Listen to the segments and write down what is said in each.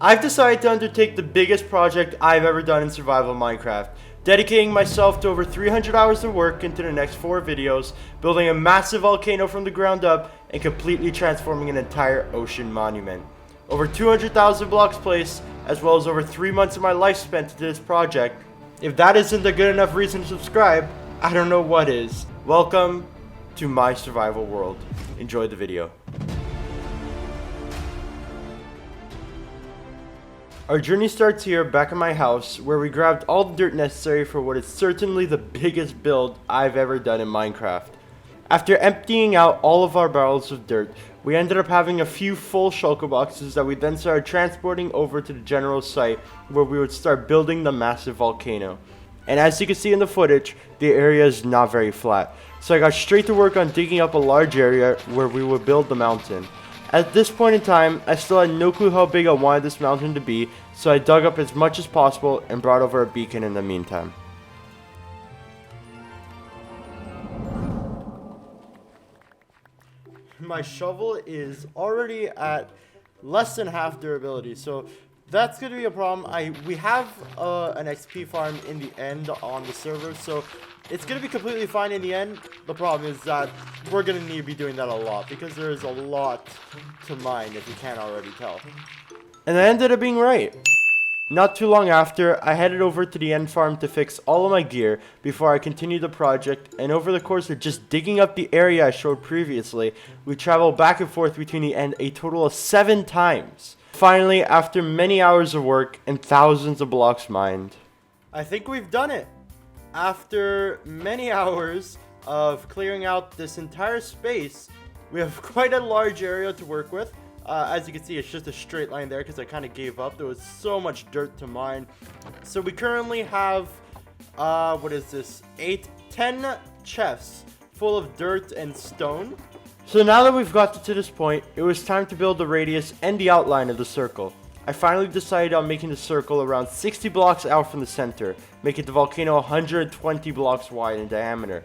I've decided to undertake the biggest project I've ever done in survival Minecraft, dedicating myself to over 300 hours of work into the next 4 videos, building a massive volcano from the ground up, and completely transforming an entire ocean monument. Over 200,000 blocks placed, as well as over 3 months of my life spent into this project. If that isn't a good enough reason to subscribe, I don't know what is. Welcome to my survival world. Enjoy the video. Our journey starts here back in my house, where we grabbed all the dirt necessary for what is certainly the biggest build I've ever done in Minecraft. After emptying out all of our barrels of dirt, we ended up having a few full shulker boxes that we then started transporting over to the general site where we would start building the massive volcano. And as you can see in the footage, the area is not very flat. So I got straight to work on digging up a large area where we would build the mountain. At this point in time, I still had no clue how big I wanted this mountain to be, so I dug up as much as possible and brought over a beacon in the meantime. My shovel is already at less than half durability, so that's going to be a problem. We have an XP farm in the end on the server, so it's going to be completely fine in the end. The problem is that we're going to need to be doing that a lot, because there is a lot to mine, if you can't already tell. And I ended up being right. Not too long after, I headed over to the end farm to fix all of my gear before I continued the project, and over the course of just digging up the area I showed previously, we traveled back and forth between the end a total of 7 times. Finally, after many hours of work and thousands of blocks mined, I think we've done it. After many hours of clearing out this entire space, we have quite a large area to work with. As you can see, it's just a straight line there because I kind of gave up. There was so much dirt to mine. So we currently have, 10 chests full of dirt and stone. So now that we've got to this point, it was time to build the radius and the outline of the circle. I finally decided on making the circle around 60 blocks out from the center, making the volcano 120 blocks wide in diameter.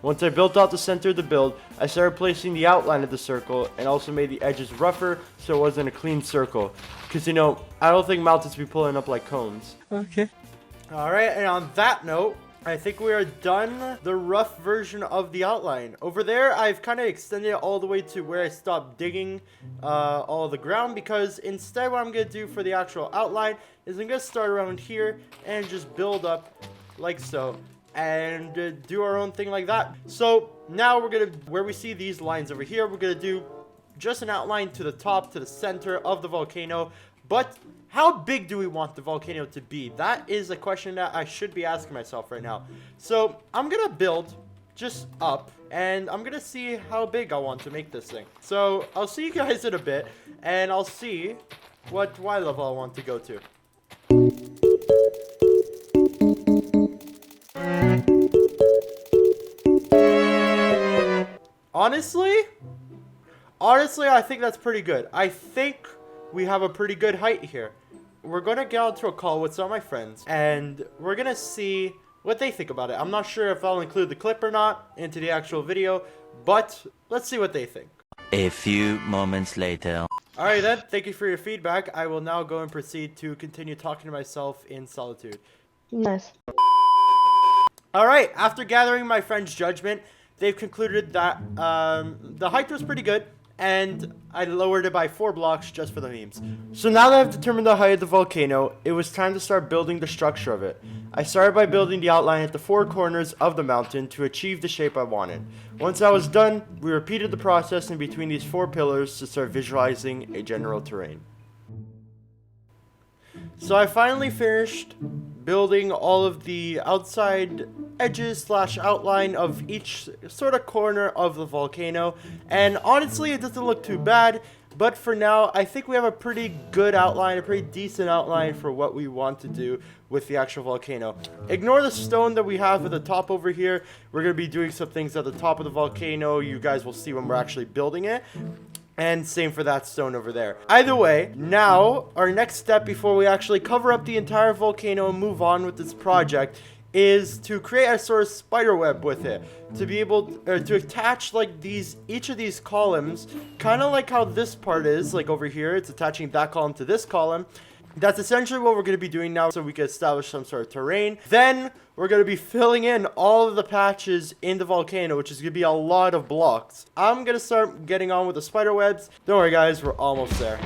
Once I built out the center of the build, I started placing the outline of the circle and also made the edges rougher so it wasn't a clean circle. Because, I don't think mountains be pulling up like cones. Okay. Alright, and on that note, I think we are done the rough version of the outline. Over there, I've kind of extended it all the way to where I stopped digging all the ground, because instead what I'm going to do for the actual outline is I'm going to start around here and just build up like so. And do our own thing like that. So now we're gonna, where we see these lines over here, we're gonna do just an outline to the top, to the center of the volcano. But how big do we want the volcano to be? That is a question that I should be asking myself right now. So I'm gonna build just up, and I'm gonna see how big I want to make this thing. So I'll see you guys in a bit, and I'll see what Y level I want to go to. Honestly, I think that's pretty good. I think we have a pretty good height here. We're going to get onto a call with some of my friends, and we're going to see what they think about it. I'm not sure if I'll include the clip or not into the actual video, but let's see what they think. A few moments later. Alright then, thank you for your feedback. I will now go and proceed to continue talking to myself in solitude. Nice. Alright, after gathering my friend's judgment, they've concluded that the height was pretty good, and I lowered it by 4 blocks just for the memes. So now that I've determined the height of the volcano, it was time to start building the structure of it. I started by building the outline at the 4 corners of the mountain to achieve the shape I wanted. Once I was done, we repeated the process in between these 4 pillars to start visualizing a general terrain. So I finally finished building all of the outside edges / outline of each sort of corner of the volcano, and honestly it doesn't look too bad, but for now I think we have a pretty good outline, a pretty decent outline for what we want to do with the actual volcano. Ignore the stone that we have at the top over here. We're going to be doing some things at the top of the volcano. You guys will see when we're actually building it. And same for that stone over there. Either way, now our next step before we actually cover up the entire volcano and move on with this project is to create a sort of spider web with it, to be able to attach like each of these columns, kind of like how this part is, like over here, it's attaching that column to this column, That's essentially what we're going to be doing now, so we can establish some sort of terrain. Then we're going to be filling in all of the patches in the volcano, which is going to be a lot of blocks. I'm going to start getting on with the spider webs. Don't worry guys, we're almost there.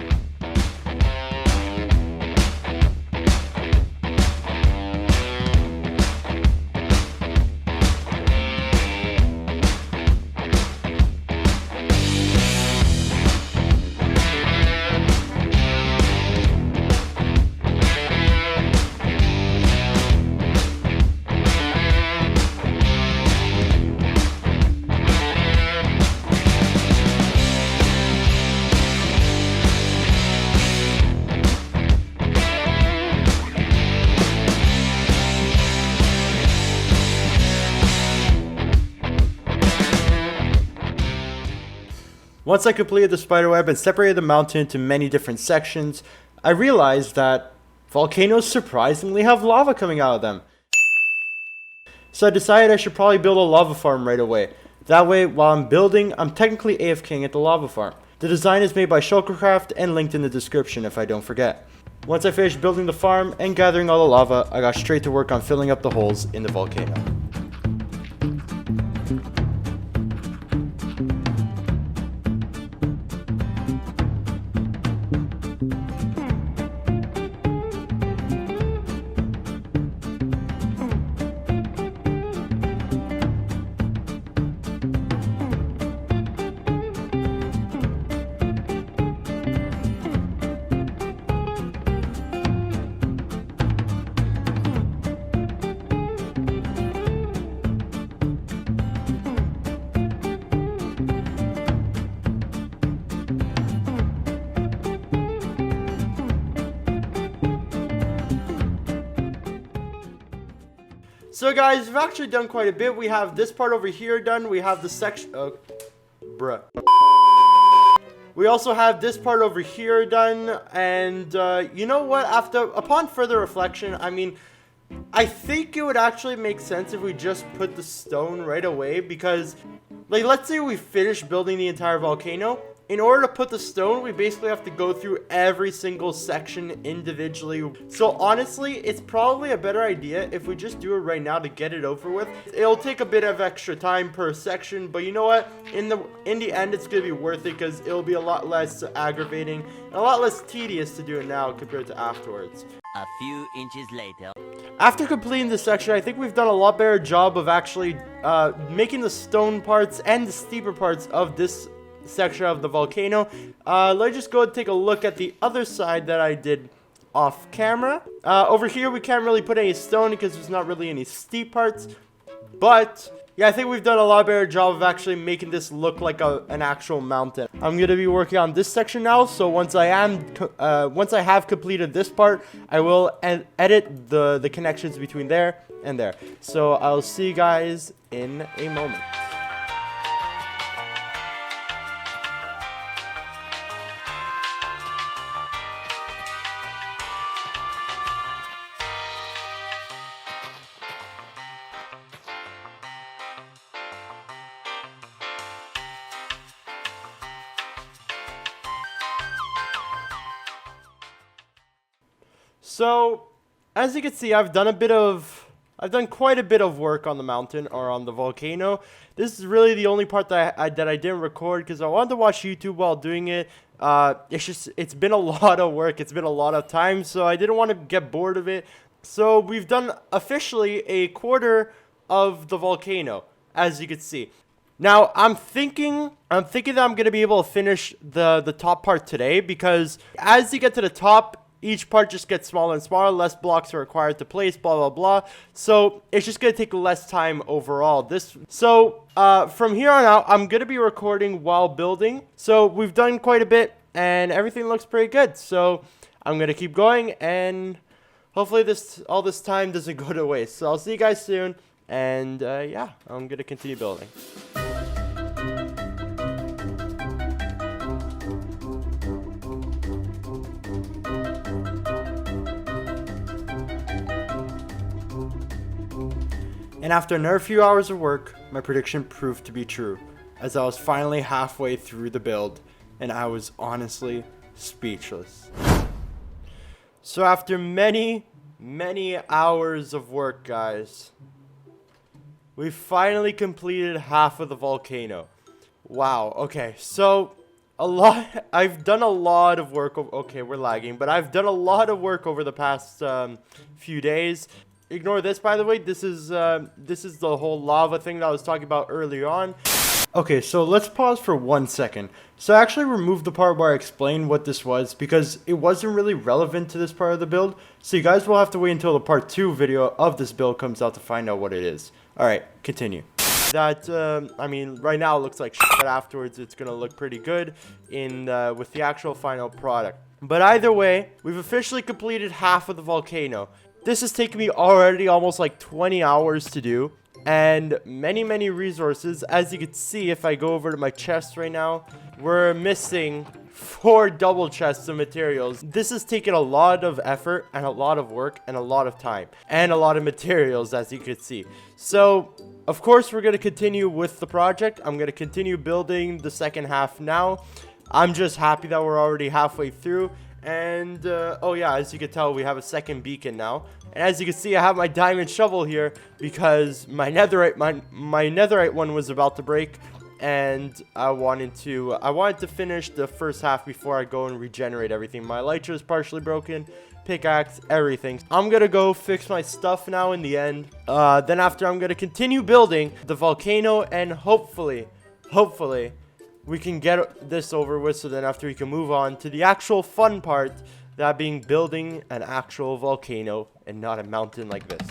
Once I completed the spiderweb and separated the mountain into many different sections, I realized that volcanoes surprisingly have lava coming out of them. So I decided I should probably build a lava farm right away. That way, while I'm building, I'm technically AFKing at the lava farm. The design is made by Shulkercraft and linked in the description if I don't forget. Once I finished building the farm and gathering all the lava, I got straight to work on filling up the holes in the volcano. So guys, we've actually done quite a bit. We have this part over here done. We have the section... Oh, bruh. We also have this part over here done. And you know what? Upon further reflection, I mean, I think it would actually make sense if we just put the stone right away. Because, like, let's say we finish building the entire volcano. In order to put the stone, we basically have to go through every single section individually. So honestly, it's probably a better idea if we just do it right now to get it over with. It'll take a bit of extra time per section, but you know what? In the end, it's going to be worth it because it'll be a lot less aggravating and a lot less tedious to do it now compared to afterwards. A few inches later. After completing this section, I think we've done a lot better job of actually making the stone parts and the steeper parts of this section of the volcano. Let's just go and take a look at the other side that I did off camera. Over here we can't really put any stone because there's not really any steep parts, but yeah, I think we've done a lot better job of actually making this look like an actual mountain. I'm gonna be working on this section now, so once I have completed this part, I will edit the connections between there and there. So I'll see you guys in a moment. So, as you can see, I've done quite a bit of work on the mountain or on the volcano. This is really the only part that I didn't record because I wanted to watch YouTube while doing it. It's been a lot of work. It's been a lot of time, so I didn't want to get bored of it. So we've done officially a quarter of the volcano, as you can see. Now, I'm thinking that I'm going to be able to finish the top part today because as you get to the top, each part just gets smaller and smaller, less blocks are required to place, blah, blah, blah. So it's just going to take less time overall. From here on out, I'm going to be recording while building. So we've done quite a bit and everything looks pretty good. So I'm going to keep going and hopefully all this time doesn't go to waste. So I'll see you guys soon. And yeah, I'm going to continue building. And after another few hours of work, my prediction proved to be true, as I was finally halfway through the build, and I was honestly speechless. So after many hours of work, guys, we finally completed half of the volcano. Wow. Okay, so I've done a lot of work. Okay, we're lagging, but I've done a lot of work over the past few days. Ignore this, by the way. This is the whole lava thing that I was talking about earlier on. Okay, so let's pause for 1 second. So I actually removed the part where I explained what this was because it wasn't really relevant to this part of the build. So you guys will have to wait until the part 2 video of this build comes out to find out what it is. Alright, continue. That, I mean, right now it looks like shit, but afterwards it's gonna look pretty good with the actual final product. But either way, we've officially completed half of the volcano. This has taken me already almost like 20 hours to do. And many resources. As you can see, if I go over to my chest right now, we're missing 4 double chests of materials. This has taken a lot of effort and a lot of work and a lot of time and a lot of materials, as you can see. So of course we're going to continue with the project. I'm going to continue building the second half now. I'm just happy that we're already halfway through. And oh yeah, as you can tell, we have a second beacon now. And as you can see, I have my diamond shovel here because my netherite netherite one was about to break, and I wanted to finish the first half before I go and regenerate everything. My elytra is partially broken, pickaxe, everything. I'm gonna go fix my stuff now in the end. Then after, I'm gonna continue building the volcano, and hopefully we can get this over with, so then after we can move on to the actual fun part, that being building an actual volcano and not a mountain like this.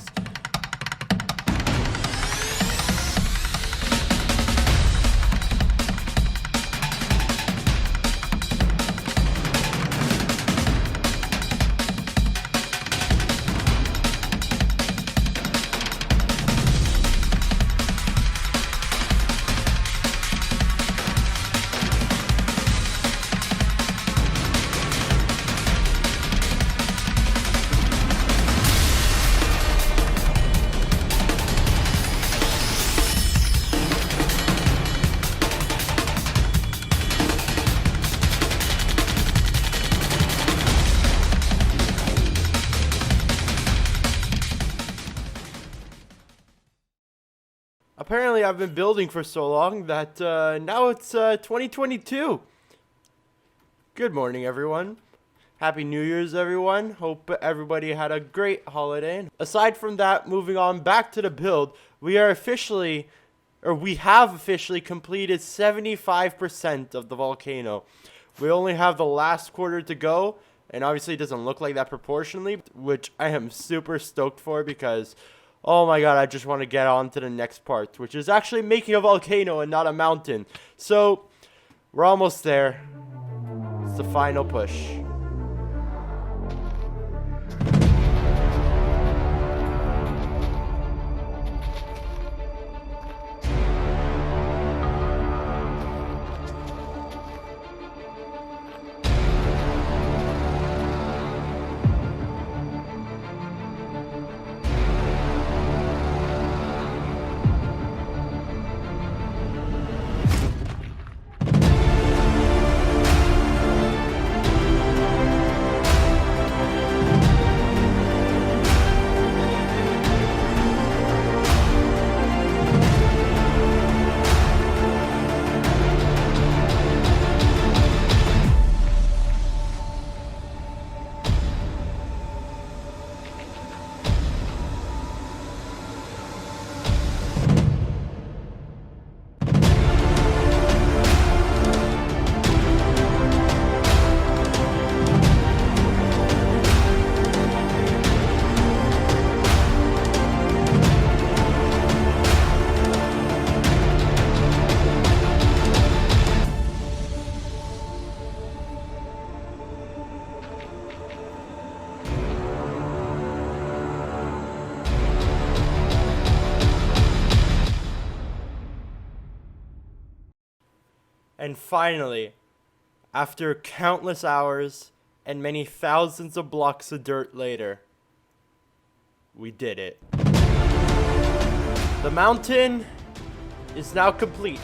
Apparently, I've been building for so long that now it's 2022. Good morning, everyone. Happy New Year's, everyone. Hope everybody had a great holiday. Aside from that, moving on back to the build, we have officially completed 75% of the volcano. We only have the last quarter to go, and obviously it doesn't look like that proportionally, which I am super stoked for because, oh my god, I just want to get on to the next part, which is actually making a volcano and not a mountain. So, we're almost there. It's the final push. And finally, after countless hours and many thousands of blocks of dirt later, we did it. The mountain is now complete.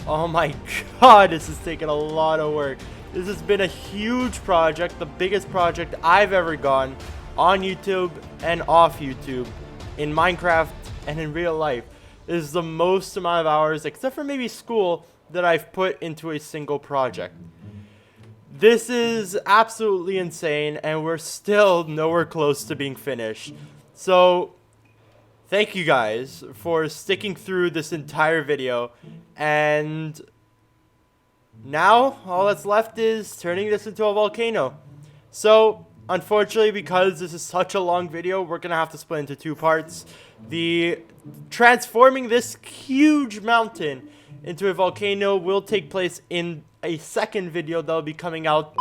Oh my god, this has taken a lot of work. This has been a huge project, the biggest project I've ever gone on YouTube and off YouTube, in Minecraft and in real life. This is the most amount of hours, except for maybe school, that I've put into a single project. This is absolutely insane, and we're still nowhere close to being finished. So, thank you guys for sticking through this entire video, and now all that's left is turning this into a volcano. So, unfortunately, because this is such a long video, we're gonna have to split into two parts. The transforming this huge mountain into a volcano will take place in a second video that'll be coming out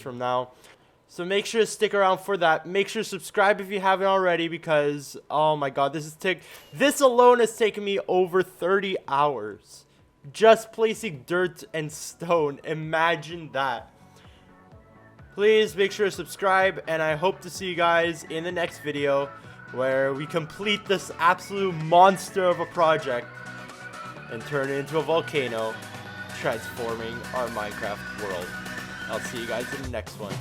from now. So make sure to stick around for that. Make sure to subscribe if you haven't already, because oh my god, this alone has taken me over 30 hours. Just placing dirt and stone. Imagine that. Please make sure to subscribe, and I hope to see you guys in the next video where we complete this absolute monster of a project and turn it into a volcano, transforming our Minecraft world. I'll see you guys in the next one.